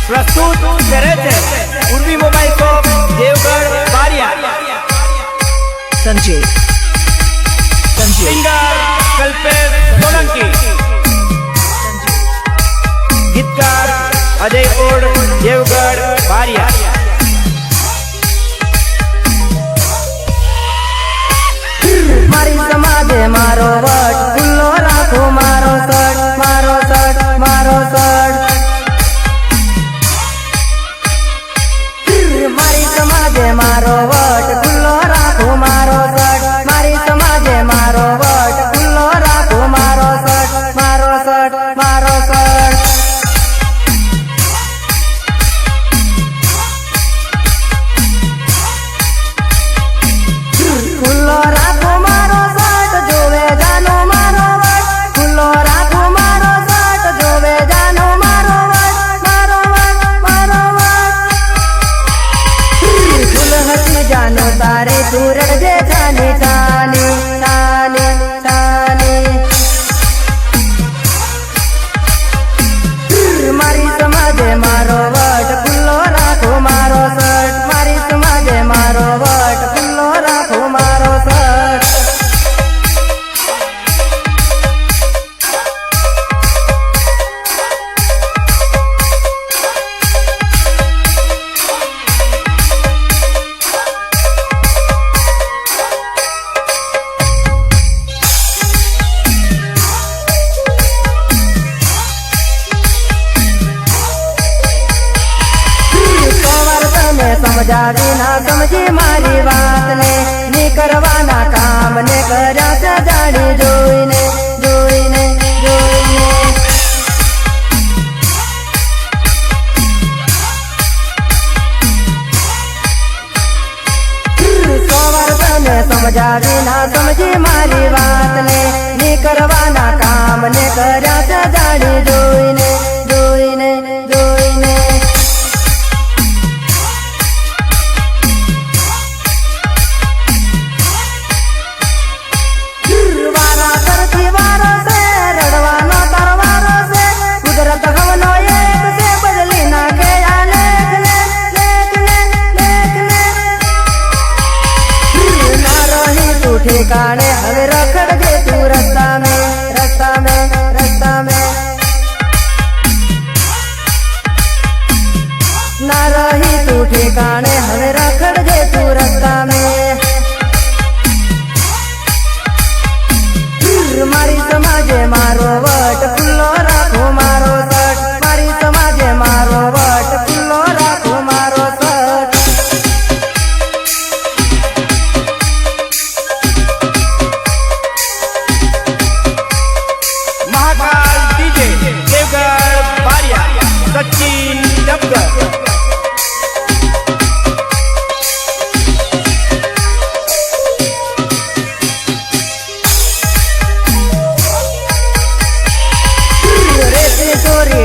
प्रस्तुत करे थे उर्वी मोबाइल शॉप देवगढ़ बारिया। संजय सिंगर कल्पेश सोलंकी, गीतकार अजय कोड देवगढ़ बारिया। मारी समाजे मारो वट खुल्लो राखो मारो सट मारो सट मारो सट। मारी समाजे मारो वट खुल्लो राखो मारो सट मारी समाजे मारो वट खुल्लो राखो मारो सट मारो सट मारो सट। खुल्लो राखो मारो सट जोवे जानो मारो वट खुल्लो राखो मारो सट जोवे जानो मारो वट मारो वट मारो वट। खुल हसी जानो तारे सूरज जे जाने जाने जाने जाने। मारी समाजे मारो वट खुल्लो राखो मारो सट मारी समाजे मारो वट खुल्लो राखो मारो सट। समझावी ना समझी मारी बात ने नी करवाना काम ने कर्या से जानी जोईने जोईने जोईने। ने समझावी ना समझी मारी बात ने नी करवाना काम ने कर्या से जानी जोईने जोईने जोईने। ठिकाने हवे रखड़ दे तू रास्ता में रास्ता में रास्ता में। ना रही तू ठिकाने हवे रखड़ दे तू रास्ता में। मारी समाजे मारो वट खुल्लो राखो मारो सट मारी समाजे मारो वट खुल्लो राखो मारो सट। महाकाल डीजे देवगढ़ बारिया सचिन डबगर।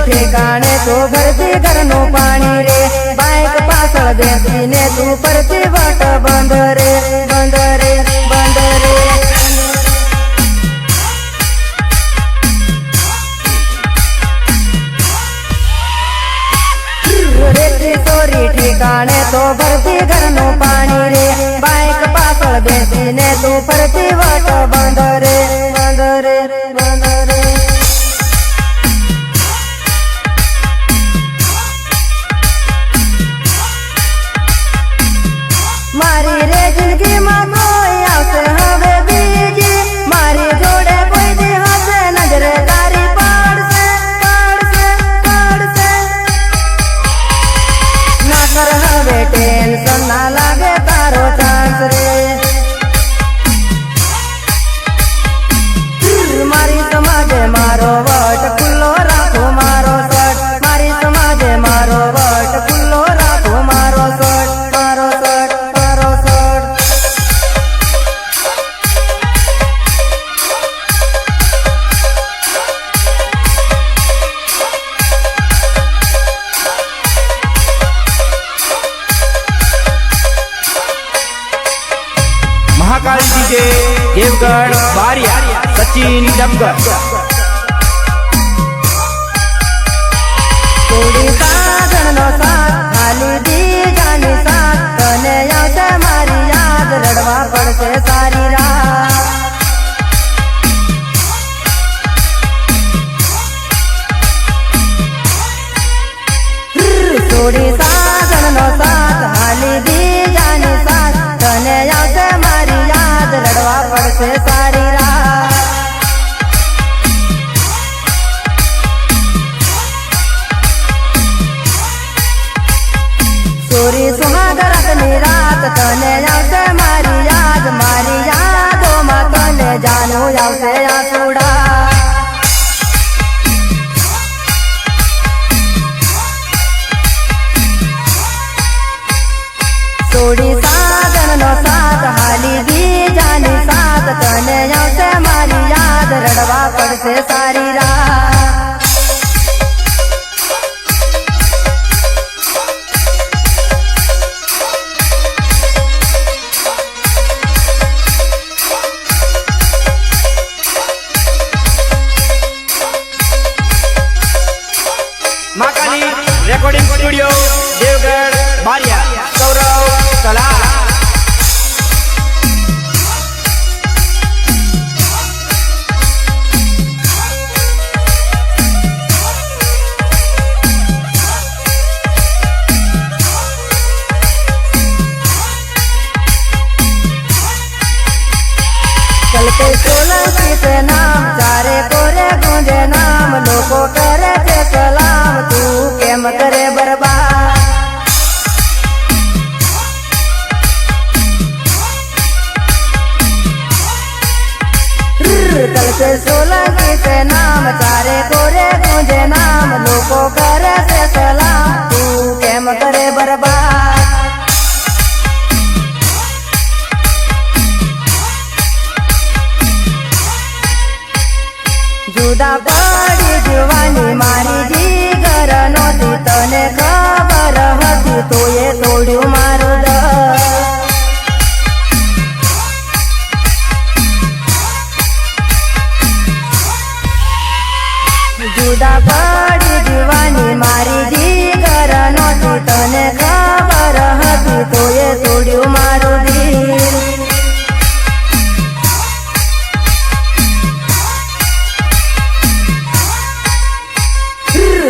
ठिकाने तो भरती घरनो पानी रे बाइक पाछळ बेसीने तू परती वाट बंद रे बंद रे बंद रे। रेती चोरी ठिकाने तो भरती घरनो पानी रे बाइक पाछळ बेसीने तू परती वाट बंद रे बंद रे बंद रे। मारी रे जिंदगी में कोई आवसे हवे बीजी मारी जोड़े कोई दी हसे नजरे तारी पाड़ से पाड़ से पाड़ से। ना कर हवे टेंशन ना लागे तारो चांस रे। मारी समाजे मारो वट खुल्लो राखो मारो सट मारी समाजे मारो वट खुल्लो राखो मारो सट मारो सट मारो सट। महाकाल डीजे देवगढ़ बारिया सचिन डबगर। थोड़ी साधन महाकाली रेकॉर्डिंग स्टूडियो देवगढ़ बारिया सौरव कला चलते सोलंकी पे नाम चारे कोरे गूंजे नाम लोगों करे थे सलाम तू केम करे बर्बाद चलते सोलंकी पे नाम चारे कोरे गूंजे नाम लोगों करे थे सलाम तू केम करे बर्बाद जुदा पड़ी जुवानी मारी जीगर नोती तने खबर हती तो ये तोड़्यू मारू जुदा पड़ी जुवानी मारी जीगर नोती तने खबर हती तो ये तोड़्यू मारू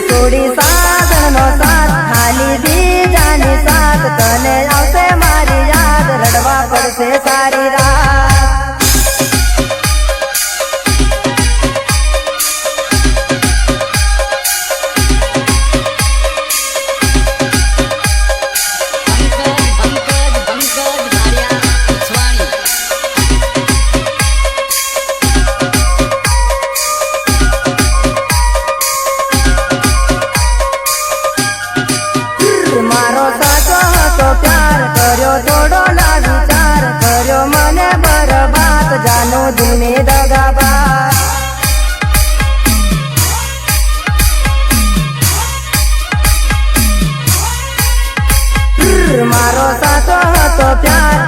छोड़ी साधन नो साथ खाली बीजानी साथ तने आवसे मारी याद रड़वा पड़से सारी रात मारो साचो हतो प्यार कर्यो थोड़ो ना विचार कर्यो मने बर्बाद जानो दिने दगाबाज मारो साचो हतो प्यार